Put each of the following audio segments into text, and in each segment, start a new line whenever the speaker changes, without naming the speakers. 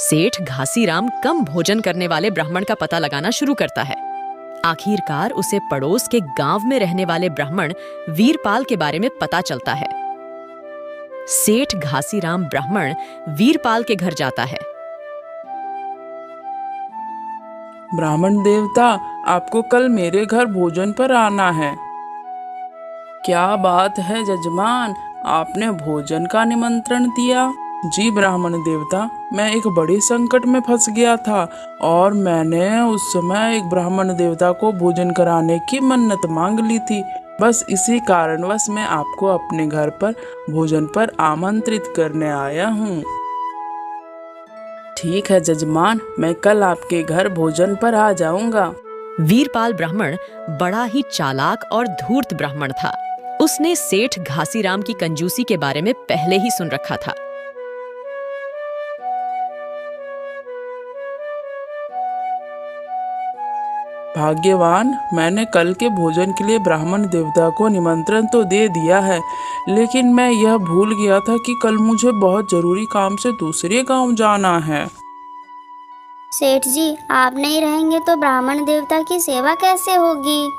सेठ घासीराम कम भोजन करने वाले ब्राह्मण का पता लगाना शुरू करता है। आखिरकार उसे पड़ोस के गांव में रहने वाले ब्राह्मण वीरपाल के बारे में पता चलता है। सेठ घासीराम ब्राह्मण वीरपाल के घर जाता है।
ब्राह्मण देवता, आपको कल मेरे घर भोजन पर आना है। क्या बात है जजमान, आपने भोजन का निमंत्रण दिया? जी ब्राह्मण देवता, मैं एक बड़े संकट में फंस गया था और मैंने उस समय एक ब्राह्मण देवता को भोजन कराने की मन्नत मांग ली थी। बस इसी कारणवश मैं आपको अपने घर पर भोजन पर आमंत्रित करने आया हूँ। ठीक है जजमान, मैं कल आपके घर भोजन पर आ जाऊंगा।
वीरपाल ब्राह्मण बड़ा ही चालाक और धूर्त ब्राह्मण था। उसने सेठ घासीराम की कंजूसी के बारे में पहले ही सुन रखा था।
भाग्यवान, मैंने कल के भोजन के लिए ब्राह्मण देवता को निमंत्रण तो दे दिया है, लेकिन मैं यह भूल गया था कि कल मुझे बहुत जरूरी काम से दूसरे गांव जाना है।
सेठ जी, आप नहीं रहेंगे तो ब्राह्मण देवता की सेवा कैसे होगी?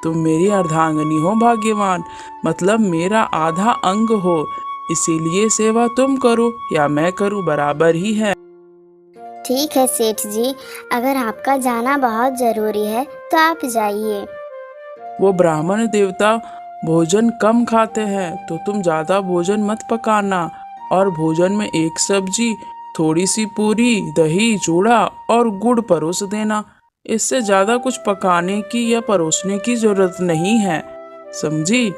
तुम मेरी अर्धांगिनी हो भाग्यवान, मतलब मेरा आधा अंग हो, इसीलिए सेवा तुम करो या मैं करूं बराबर ही है।
ठीक है सेठ जी, अगर आपका जाना बहुत जरूरी है तो आप जाइए।
वो ब्राह्मण देवता भोजन कम खाते हैं, तो तुम ज्यादा भोजन मत पकाना और भोजन में एक सब्जी, थोड़ी सी पूरी, दही, चूड़ा और गुड़ परोस देना। इससे ज्यादा कुछ पकाने की या परोसने की जरूरत नहीं है, समझी?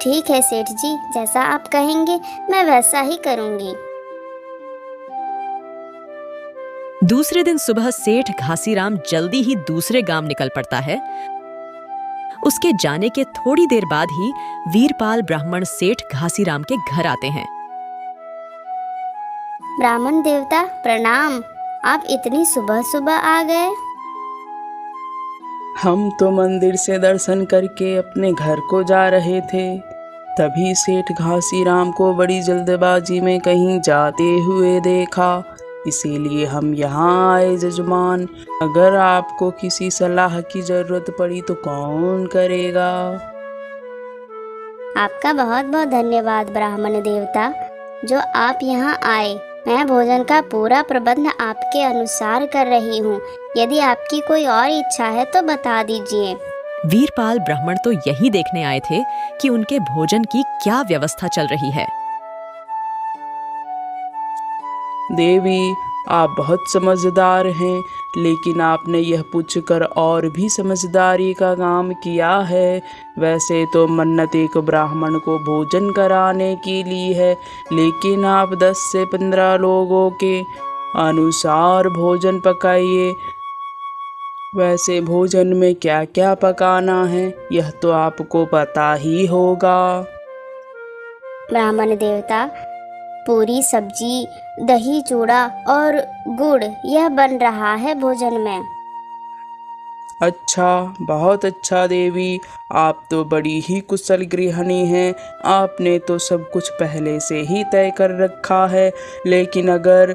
ठीक है सेठ जी, जैसा आप कहेंगे मैं वैसा ही करूंगी।
दूसरे दिन सुबह सेठ घासीराम जल्दी ही दूसरे गांव निकल पड़ता है। उसके जाने के थोड़ी देर बाद ही वीरपाल ब्राह्मण सेठ घासीराम के घर आते हैं।
ब्राह्मण देवता प्रणाम, आप इतनी सुबह सुबह आ गए?
हम तो मंदिर से दर्शन करके अपने घर को जा रहे थे, तभी सेठ घासीराम को बड़ी जल्दबाजी में कहीं जाते हुए देखा, इसीलिए हम यहाँ आए जजमान। अगर आपको किसी सलाह की जरूरत पड़ी तो कौन करेगा?
आपका बहुत बहुत धन्यवाद ब्राह्मण देवता, जो आप यहाँ आए। मैं भोजन का पूरा प्रबंध आपके अनुसार कर रही हूँ। यदि आपकी कोई और इच्छा है तो बता दीजिए।
वीरपाल ब्राह्मण तो यही देखने आए थे कि उनके भोजन की क्या व्यवस्था चल रही है।
देवी, आप बहुत समझदार हैं, लेकिन आपने यह पूछकर और भी समझदारी का काम किया है। वैसे तो मन्नत एक ब्राह्मण को भोजन कराने की ली है, लेकिन आप 10 से 15 लोगों के अनुसार भोजन पकाइए। वैसे भोजन में क्या क्या पकाना है यह तो आपको पता ही होगा।
ब्राह्मण देवता, पूरी सब्जी, दही, चूड़ा और गुड़ यह बन रहा है भोजन में।
अच्छा, बहुत अच्छा देवी, आप तो बड़ी ही कुशल गृहिणी हैं। आपने तो सब कुछ पहले से ही तय कर रखा है, लेकिन अगर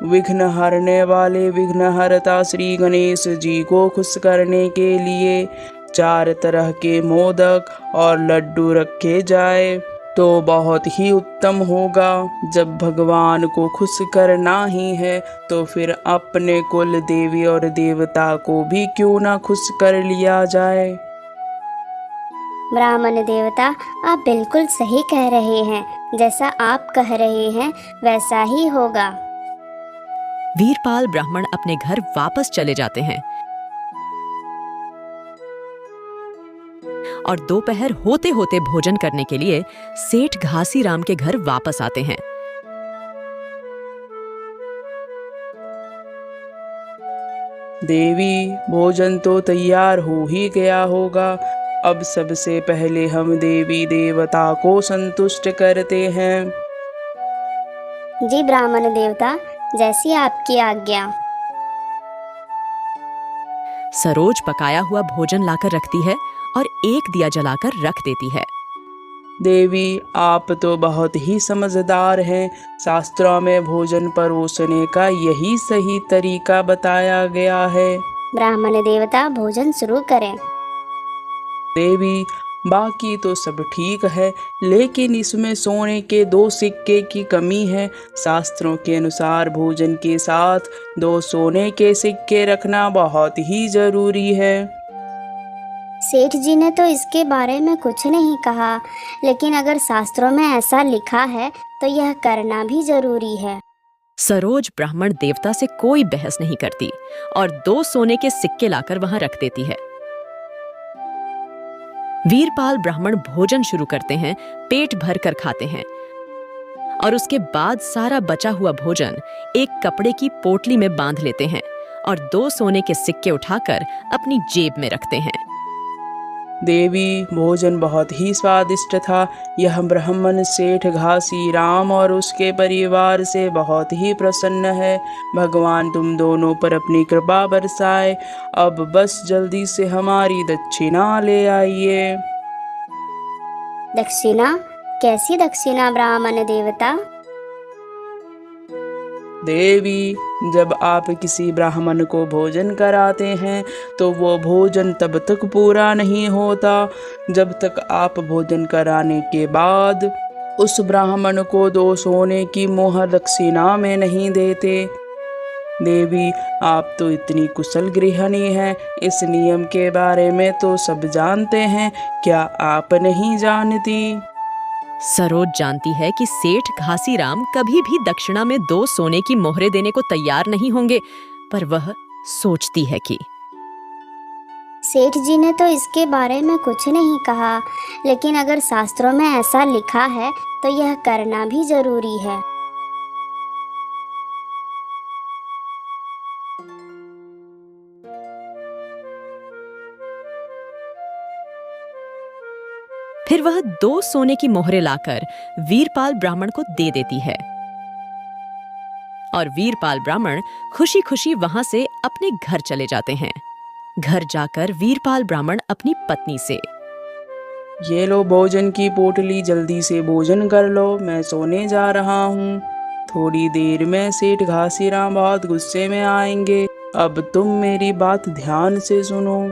विघ्न हरने वाले विघ्नहर्ता श्री गणेश जी को खुश करने के लिए 4 तरह के मोदक और लड्डू रखे जाए तो बहुत ही उत्तम होगा। जब भगवान को खुश करना ही है तो फिर अपने कुल देवी और देवता को भी क्यों ना खुश कर लिया जाए।
ब्राह्मण देवता, आप बिल्कुल सही कह रहे हैं। जैसा आप कह रहे हैं वैसा ही होगा।
वीरपाल ब्राह्मण अपने घर वापस चले जाते हैं और दोपहर होते होते भोजन करने के लिए सेठ घासीराम के घर वापस आते हैं।
देवी, भोजन तो तैयार हो ही गया होगा। अब सबसे पहले हम देवी देवता को संतुष्ट करते हैं।
जी ब्राह्मण देवता, जैसी आपकी आज्ञा।
सरोज पकाया हुआ भोजन लाकर रखती है और एक दिया जलाकर रख देती है।
देवी, आप तो बहुत ही समझदार हैं। शास्त्रों में भोजन परोसने का यही सही तरीका बताया गया है।
ब्राह्मण देवता, भोजन शुरू करें।
देवी, बाकी तो सब ठीक है, लेकिन इसमें सोने के 2 सिक्के की कमी है। शास्त्रों के अनुसार भोजन के साथ 2 सोने के सिक्के रखना बहुत ही जरूरी है।
सेठ जी ने तो इसके बारे में कुछ नहीं कहा, लेकिन अगर शास्त्रों में ऐसा लिखा है तो यह करना भी जरूरी है।
सरोज ब्राह्मण देवता से कोई बहस नहीं करती और 2 सोने के सिक्के लाकर वहां रख देती है। वीरपाल ब्राह्मण भोजन शुरू करते हैं, पेट भर कर खाते हैं और उसके बाद सारा बचा हुआ भोजन एक कपड़े की पोटली में बांध लेते हैं और 2 सोने के सिक्के उठाकर अपनी जेब में रखते हैं।
देवी, भोजन बहुत ही स्वादिष्ट था। यह ब्राह्मण सेठ घासी राम और उसके परिवार से बहुत ही प्रसन्न है। भगवान तुम दोनों पर अपनी कृपा बरसाए। अब बस जल्दी से हमारी दक्षिणा ले आइए।
दक्षिणा? कैसी दक्षिणा ब्राह्मण देवता?
देवी, जब आप किसी ब्राह्मण को भोजन कराते हैं तो वो भोजन तब तक पूरा नहीं होता जब तक आप भोजन कराने के बाद उस ब्राह्मण को 2 सोने की मोहर दक्षिणा में नहीं देते। देवी, आप तो इतनी कुशल गृहिणी हैं, इस नियम के बारे में तो सब जानते हैं, क्या आप नहीं जानती?
सरोज जानती है कि सेठ घासीराम कभी भी दक्षिणा में 2 सोने की मोहरें देने को तैयार नहीं होंगे, पर वह सोचती है कि
सेठ जी ने तो इसके बारे में कुछ नहीं कहा, लेकिन अगर शास्त्रों में ऐसा लिखा है तो यह करना भी जरूरी है।
फिर वह 2 सोने की मोहरें लाकर वीरपाल ब्राह्मण को दे देती है और वीरपाल ब्राह्मण खुशी खुशी वहां से अपने घर चले जाते हैं। घर जाकर वीरपाल ब्राह्मण अपनी पत्नी से,
ये लो भोजन की पोटली, जल्दी से भोजन कर लो, मैं सोने जा रहा हूँ। थोड़ी देर में सेठ घासीराम बहुत गुस्से में आएंगे। अब तुम मेरी बात ध्यान से सुनो।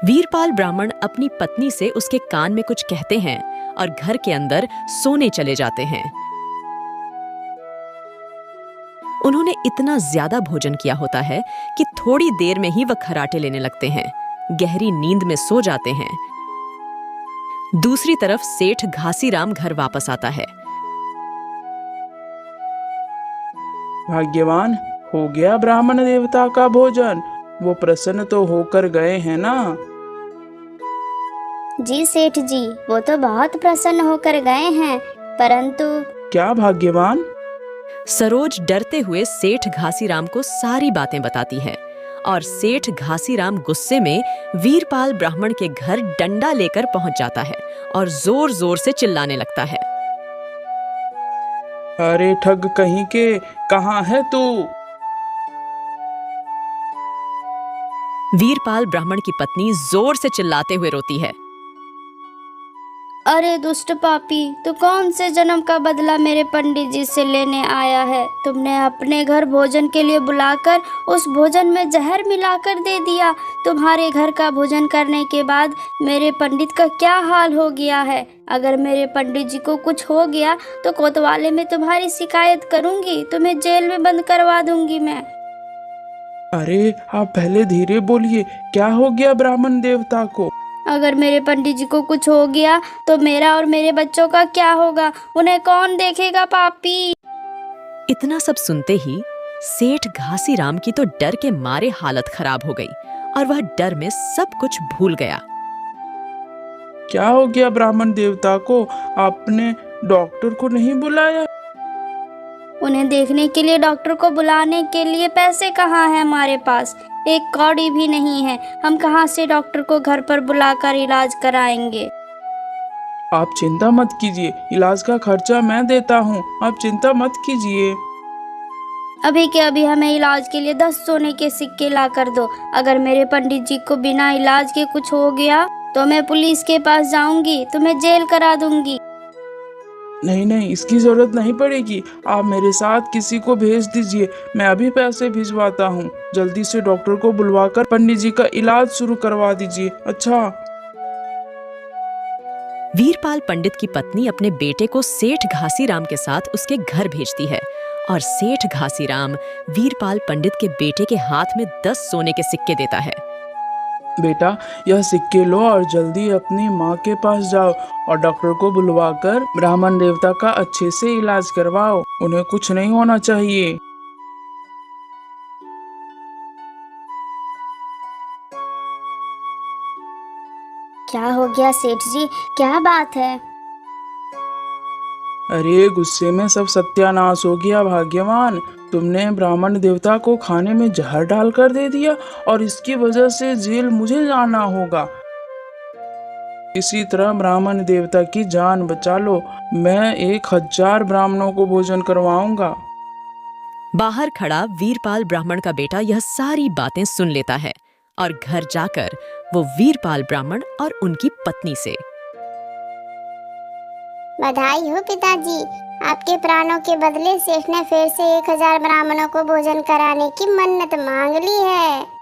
वीरपाल ब्राह्मण अपनी पत्नी से उसके कान में कुछ कहते हैं और घर के अंदर सोने चले जाते हैं। उन्होंने इतना ज्यादा भोजन किया होता है कि थोड़ी देर में ही वह खर्राटे लेने लगते हैं, गहरी नींद में सो जाते हैं। दूसरी तरफ सेठ घासीराम घर वापस आता है।
भाग्यवान, हो गया ब्राह्मण देवता का भोजन? वो प्रसन्न तो होकर गए हैं ना?
जी सेठ जी, वो तो बहुत प्रसन्न होकर गए हैं, परंतु
क्या भाग्यवान?
सरोज डरते हुए सेठ घासीराम को सारी बातें बताती है और सेठ घासीराम गुस्से में वीरपाल ब्राह्मण के घर डंडा लेकर पहुंच जाता है और जोर जोर से चिल्लाने लगता है,
अरे ठग कहीं के, कहाँ है तू?
वीरपाल ब्राह्मण की पत्नी जोर से चिल्लाते हुए रोती है,
अरे दुष्ट पापी, तू कौन से जन्म का बदला मेरे पंडित जी से लेने आया है? तुमने अपने घर भोजन के लिए बुलाकर उस भोजन में जहर मिलाकर दे दिया। तुम्हारे घर का भोजन करने के बाद मेरे पंडित का क्या हाल हो गया है। अगर मेरे पंडित जी को कुछ हो गया तो कोतवाली में तुम्हारी शिकायत करूंगी, तुम्हें जेल में बंद करवा दूंगी मैं।
अरे आप पहले धीरे बोलिए, क्या हो गया ब्राह्मण देवता को?
अगर मेरे पंडित जी को कुछ हो गया तो मेरा और मेरे बच्चों का क्या होगा? उन्हें कौन देखेगा पापी?
इतना सब सुनते ही सेठ घासीराम की तो डर के मारे हालत खराब हो गई और वह डर में सब कुछ भूल गया।
क्या हो गया ब्राह्मण देवता को? आपने डॉक्टर को नहीं बुलाया?
उन्हें देखने के लिए डॉक्टर को बुलाने के लिए पैसे कहाँ हैं हमारे पास? एक कौड़ी भी नहीं है। हम कहाँ से डॉक्टर को घर पर बुलाकर इलाज कराएंगे?
आप चिंता मत कीजिए, इलाज का खर्चा मैं देता हूँ, आप चिंता मत कीजिए।
अभी के अभी हमें इलाज के लिए 10 सोने के सिक्के ला कर दो। अगर मेरे पंडित जी को बिना इलाज के कुछ हो गया तो मैं पुलिस के पास जाऊंगी, तुम्हें जेल करा दूंगी।
नहीं नहीं, इसकी जरूरत नहीं पड़ेगी। आप मेरे साथ किसी को भेज दीजिए, मैं अभी पैसे भिजवाता हूँ। जल्दी से डॉक्टर को बुलवाकर पंडित जी का इलाज शुरू करवा दीजिए। अच्छा।
वीरपाल पंडित की पत्नी अपने बेटे को सेठ घासीराम के साथ उसके घर भेजती है और सेठ घासीराम वीरपाल पंडित के बेटे के हाथ में 10 सोने के सिक्के देता है।
बेटा, यह सिक्के लो और जल्दी अपनी माँ के पास जाओ और डॉक्टर को बुलवाकर ब्राह्मण देवता का अच्छे से इलाज करवाओ। उन्हें कुछ नहीं होना चाहिए।
क्या हो गया सेठ जी, क्या बात है?
अरे गुस्से में सब सत्यानाश हो गया भाग्यवान। तुमने ब्राह्मण देवता को खाने में जहर डालकर दे दिया और इसकी वजह से जेल मुझे जाना होगा। इसी तरह ब्राह्मण देवता की जान बचा लो। मैं 1000 ब्राह्मणों को भोजन करवाऊंगा।
बाहर खड़ा वीरपाल ब्राह्मण का बेटा यह सारी बातें सुन लेता है और घर जाकर वो वीरपाल ब्राह्मण और उनकी पत्नी से
बधाई हो पिताजी, आपके प्राणों के बदले सेठ ने फिर से 1000 ब्राह्मणों को भोजन कराने की मन्नत मांग ली है।